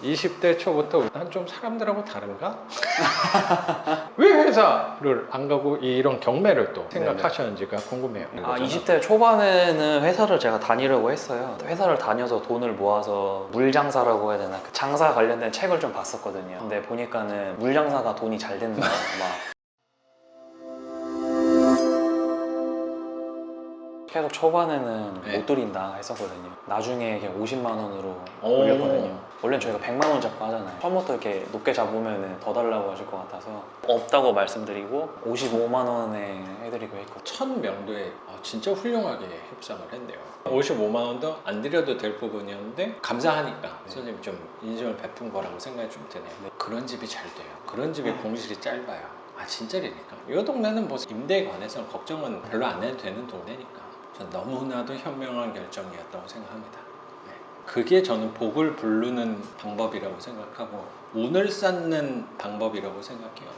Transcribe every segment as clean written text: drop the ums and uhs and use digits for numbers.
20대 초부터 난 좀 사람들하고 다른가? 왜 회사를 안 가고 이런 경매를 또 생각하셨는지가 궁금해요. 20대 초반에는 회사를 제가 다니려고 했어요. 회사를 다녀서 돈을 모아서 물장사라고 해야 되나? 그 장사 관련된 책을 좀 봤었거든요. 근데 보니까는 물장사가 돈이 잘 된다. 막 계속 초반에는 못 드린다 했었거든요. 나중에 그냥 50만 원으로 올렸거든요. 원래 저희가 100만 원 잡고 하잖아요. 처음부터 이렇게 높게 잡으면 더 달라고 하실 것 같아서 없다고 말씀드리고 55만 원에 해드리고 했거든요. 첫 명도에 진짜 훌륭하게 협상을 했네요. 55만 원도 안 드려도 될 부분이었는데 감사하니까 선생님 좀 인정을 베푼 거라고 생각이 좀 드네요. 그런 집이 잘 돼요. 그런 집이 공실이 짧아요. 진짜리니까. 이 동네는 뭐 임대에 관해서 걱정은 별로 안 해도 되는 동네니까. 전 너무나도 현명한 결정이었다고 생각합니다. 그게 저는 복을 부르는 방법이라고 생각하고 운을 쌓는 방법이라고 생각해요.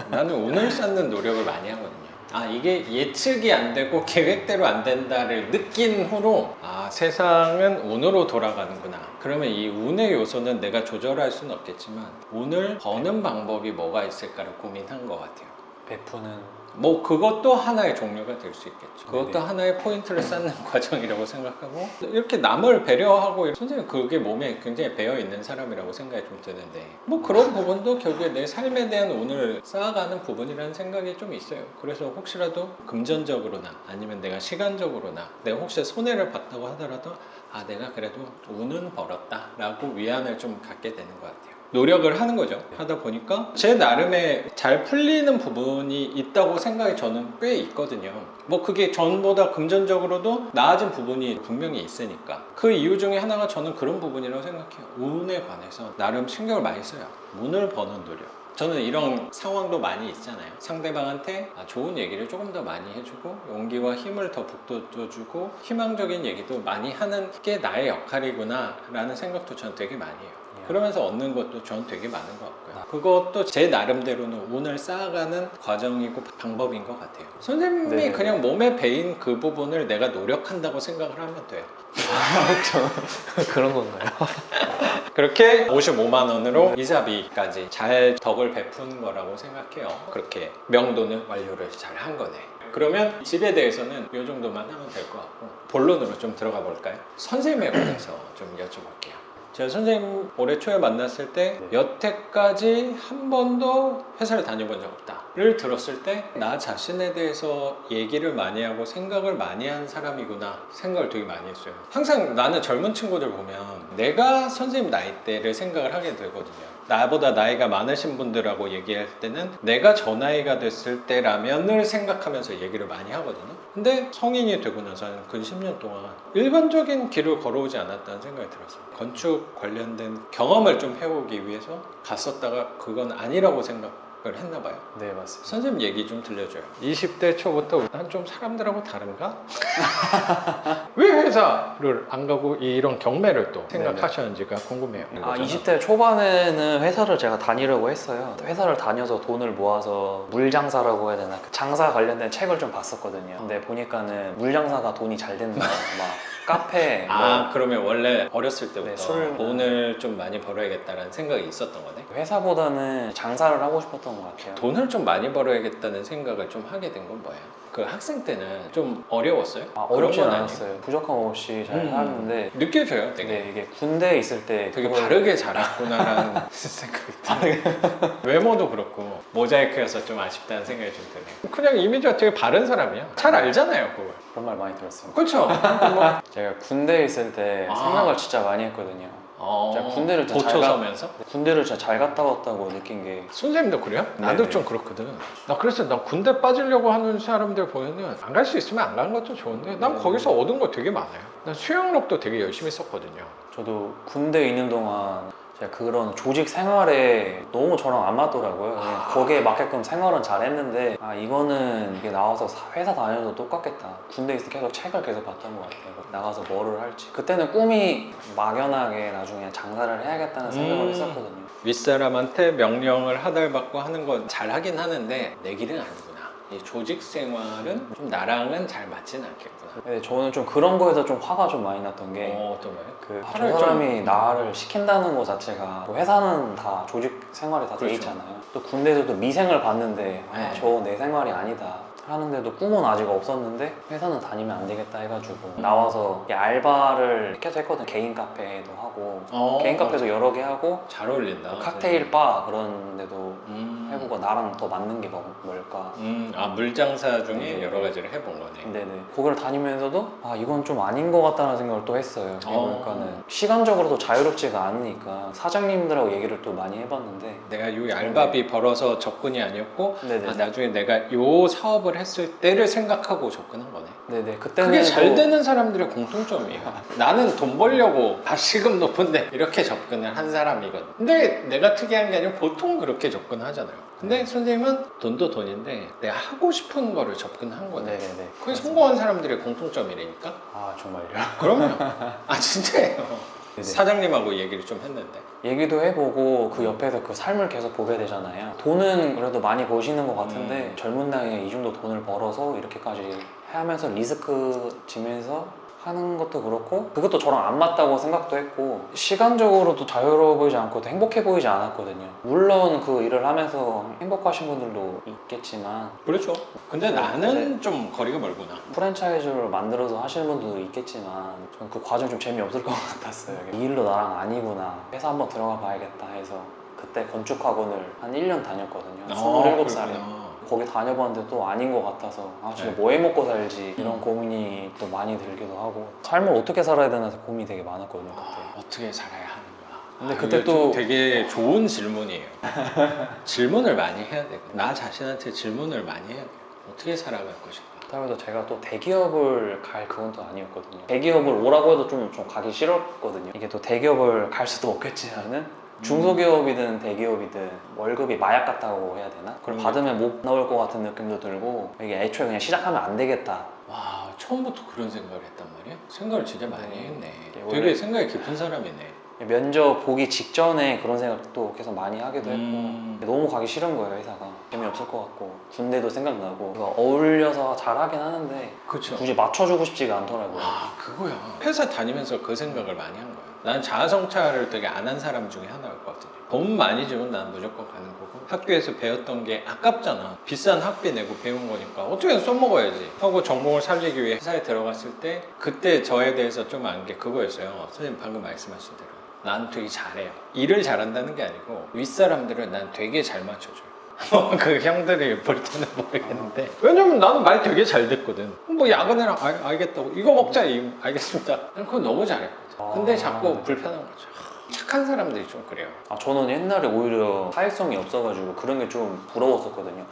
나는 운을 쌓는 노력을 많이 하거든요. 이게 예측이 안 되고 계획대로 안 된다를 느낀 후로 세상은 운으로 돌아가는구나. 그러면 이 운의 요소는 내가 조절할 수는 없겠지만 운을 버는 방법이 뭐가 있을까를 고민한 것 같아요. 베푸는 뭐 그것도 하나의 종류가 될 수 있겠죠. 그것도 네네. 하나의 포인트를 쌓는 과정이라고 생각하고, 이렇게 남을 배려하고 선생님 그게 몸에 굉장히 배어 있는 사람이라고 생각이 좀 드는데, 뭐 그런 부분도 결국에 내 삶에 대한 운을 쌓아가는 부분이라는 생각이 좀 있어요. 그래서 혹시라도 금전적으로나 아니면 내가 시간적으로나 내가 혹시 손해를 봤다고 하더라도 내가 그래도 운은 벌었다 라고 위안을 좀 갖게 되는 것 같아요. 노력을 하는 거죠. 하다 보니까 제 나름의 잘 풀리는 부분이 있다고 생각이 저는 꽤 있거든요. 뭐 그게 전보다 금전적으로도 나아진 부분이 분명히 있으니까. 그 이유 중에 하나가 저는 그런 부분이라고 생각해요. 운에 관해서 나름 신경을 많이 써요. 운을 버는 노력. 저는 이런 상황도 많이 있잖아요. 상대방한테 좋은 얘기를 조금 더 많이 해주고 용기와 힘을 더 북돋워주고 희망적인 얘기도 많이 하는 게 나의 역할이구나 라는 생각도 저는 되게 많이 해요. 그러면서 얻는 것도 저는 되게 많은 것 같고요. 그것도 제 나름대로는 운을 쌓아가는 과정이고 방법인 것 같아요. 선생님이 네네. 그냥 몸에 배인 그 부분을 내가 노력한다고 생각을 하면 돼요. 그런 건가요? 그렇게 55만 원으로 이자비까지 잘 덕을 베푼 거라고 생각해요. 그렇게 명도는 완료를 잘 한 거네. 그러면 집에 대해서는 이 정도만 하면 될 것 같고, 본론으로 좀 들어가 볼까요? 선생님에 관해서 좀 여쭤볼게요. 제가 선생님 올해 초에 만났을 때 여태까지 한 번도 회사를 다녀본 적 없다를 들었을 때 나 자신에 대해서 얘기를 많이 하고 생각을 많이 한 사람이구나 생각을 되게 많이 했어요. 항상 나는 젊은 친구들 보면 내가 선생님 나이대를 생각을 하게 되거든요. 나보다 나이가 많으신 분들하고 얘기할 때는 내가 저 나이가 됐을 때라면을 생각하면서 얘기를 많이 하거든요. 근데 성인이 되고 나서 근 10년 동안 일반적인 길을 걸어오지 않았다는 생각이 들었어요. 건축 관련된 경험을 좀 해오기 위해서 갔었다가 그건 아니라고 생각을 했나 봐요. 네, 맞습니다. 선생님 얘기 좀 들려줘요. 20대 초부터 난 좀 사람들하고 다른가? 왜 회사를 안 가고 이런 경매를 또 생각하셨는지가 궁금해요. 20대 초반에는 회사를 제가 다니려고 했어요. 회사를 다녀서 돈을 모아서 물장사라고 해야 되나? 그 장사 관련된 책을 좀 봤었거든요. 근데 보니까는 물장사가 돈이 잘 된다. 막 카페 그러면 원래 어렸을 때부터 술 돈을 좀 많이 벌어야겠다는 생각이 있었던 거네? 회사보다는 장사를 하고 싶었던 것 같아요. 돈을 좀 많이 벌어야겠다는 생각을 좀 하게 된 건 뭐예요? 그 학생 때는 좀 어려웠어요? 어렵진 그런 건 않았어요. 부족함 없이 잘 살았는데 느껴져요 되게. 네, 이게 군대에 있을 때 되게 바르게 자랐구나라는 생각이 들어요. 외모도 그렇고 모자이크여서 좀 아쉽다는 생각이 좀 드네요. 그냥 이미지가 되게 바른 사람이야. 잘 알잖아요 그걸. 그런 말 많이 들었어요. 그렇죠? 제가 군대에 있을 때 생각을 진짜 많이 했거든요. 제가 군대를 진짜 고쳐서면서? 군대를 진짜 잘 갔다 왔다고 느낀 게 선생님도 그래요? 나도 좀 그렇거든. 나 그래서 나 군대 빠지려고 하는 사람들 보면은 안 갈 수 있으면 안 가는 것도 좋은데 난 거기서 얻은 거 되게 많아요. 난 수영록도 되게 열심히 썼거든요. 저도 군대에 있는 동안 제가 그런 조직 생활에 너무 저랑 안 맞더라고요. 그냥 거기에 맞게끔 생활은 잘 했는데 이거는 이게 나와서 회사 다녀도 똑같겠다. 군대에 있을 때 계속 책을 계속 봤던 것 같아요. 나가서 뭐를 할지. 그때는 꿈이 막연하게 나중에 장사를 해야겠다는 생각을 했었거든요. 윗사람한테 명령을 하달받고 하는 건 잘 하긴 하는데 내 길은 아니구나. 이 조직 생활은 좀 나랑은 잘 맞지는 않겠구나. 네, 저는 좀 그런 거에서 좀 화가 좀 많이 났던 게 어떤 거예요? 저 화를 사람이 좀- 나를 시킨다는 거 자체가 뭐 회사는 다 조직 생활이 다 돼 그렇죠. 있잖아요. 또 군대에서도 미생을 봤는데 네. 저 내 생활이 아니다 하는데도 꿈은 아직 없었는데 회사는 다니면 안 되겠다 해가지고 나와서 이게 알바를 계속 했거든. 개인 카페도 하고 개인 카페도 여러 개 하고 잘 어울린다. 칵테일 바 그런 데도 음. 해보고 나랑 더 맞는 게 뭘까. 물장사 중에 네. 여러 가지를 해본 거네. 네네. 거기를 다니면서도 이건 좀 아닌 것 같다는 생각을 또 했어요. 그러니까는 시간적으로도 자유롭지가 않으니까 사장님들하고 얘기를 또 많이 해봤는데 내가 요 알바비 벌어서 접근이 아니었고 네네. 나중에 내가 요 사업을 했을 때를 생각하고 접근한 거네. 네네. 그때는 그게 잘 또- 되는 사람들의 공통점이에요. 나는 돈 벌려고 시급 높은데 이렇게 접근을 한 사람이거든. 근데 내가 특이한 게 아니라 보통 그렇게 접근하잖아요. 근데 선생님은 돈도 돈인데 내가 하고 싶은 거를 접근한 거네. 네네네. 그게 성공한 사람들의 공통점이라니까? 정말요? 그럼요. 진짜예요. 네네. 사장님하고 얘기를 좀 했는데. 얘기도 해보고 그 옆에서 그 삶을 계속 보게 되잖아요. 돈은 그래도 많이 버시는 것 같은데 젊은 나이에 이 정도 돈을 벌어서 이렇게까지 하면서 리스크 지면서 하는 것도 그렇고 그것도 저랑 안 맞다고 생각도 했고 시간적으로도 자유로워 보이지 않고 행복해 보이지 않았거든요. 물론 그 일을 하면서 행복하신 분들도 있겠지만 그렇죠. 근데 나는 좀 거리가 멀구나. 프랜차이즈를 만들어서 하시는 분들도 있겠지만 저는 그 과정 좀 재미없을 것 같았어요. 이 일도 나랑 아니구나. 회사 한번 들어가 봐야겠다 해서 그때 건축학원을 한 1년 다녔거든요. 27살에. 그렇구나. 거기 다녀봤는데 또 아닌 것 같아서 진짜 네. 뭐 해 먹고 살지 이런 고민이 또 많이 들기도 하고 삶을 어떻게 살아야 되나 해서 고민이 되게 많았거든요 그때. 어떻게 살아야 하는 거야? 근데 그때 이거 좀 또- 되게 좋은 질문이에요. 질문을 많이 해야 돼. 나 자신한테 질문을 많이 해야 돼. 어떻게 살아갈 것인가? 그다음에 제가 또 대기업을 갈 그건 또 아니었거든요. 대기업을 오라고 해도 좀 가기 싫었거든요. 이게 또 대기업을 갈 수도 없겠지만은 중소기업이든 대기업이든 월급이 마약 같다고 해야 되나? 그걸 받으면 못 나올 것 같은 느낌도 들고 이게 애초에 그냥 시작하면 안 되겠다. 와, 처음부터 그런 생각을 했단 말이야? 생각을 진짜 많이 네. 했네. 원래- 되게 생각이 깊은 사람이네. 면접 보기 직전에 그런 생각도 계속 많이 하기도 했고 너무 가기 싫은 거예요. 회사가 재미없을 것 같고 군대도 생각나고 그러니까 어울려서 잘하긴 하는데 그렇죠. 굳이 맞춰주고 싶지가 않더라고요. 그거야. 회사 다니면서 그 생각을 많이 한 거야. 난 자아성찰을 되게 안 한 사람 중에 하나였거든요. 돈 많이 주면 난 무조건 가는 거고 학교에서 배웠던 게 아깝잖아. 비싼 학비 내고 배운 거니까 어떻게든 써먹어야지 하고 전공을 살리기 위해 회사에 들어갔을 때 그때 저에 대해서 좀 안 게 그거였어요. 선생님 방금 말씀하신 대로 난 되게 잘해요. 일을 잘한다는 게 아니고 윗사람들은 난 되게 잘 맞춰줘요. 그 형들이 볼 때는 모르겠는데 왜냐면 나는 말 되게 잘 듣거든. 뭐 야근해라 알겠다고 이거 먹자 알겠습니다. 난 그거 너무 잘했거든. 근데 자꾸 불편한 거죠. 착한 사람들이 좀 그래요. 저는 옛날에 오히려 사회성이 없어가지고 그런 게 좀 부러웠었거든요.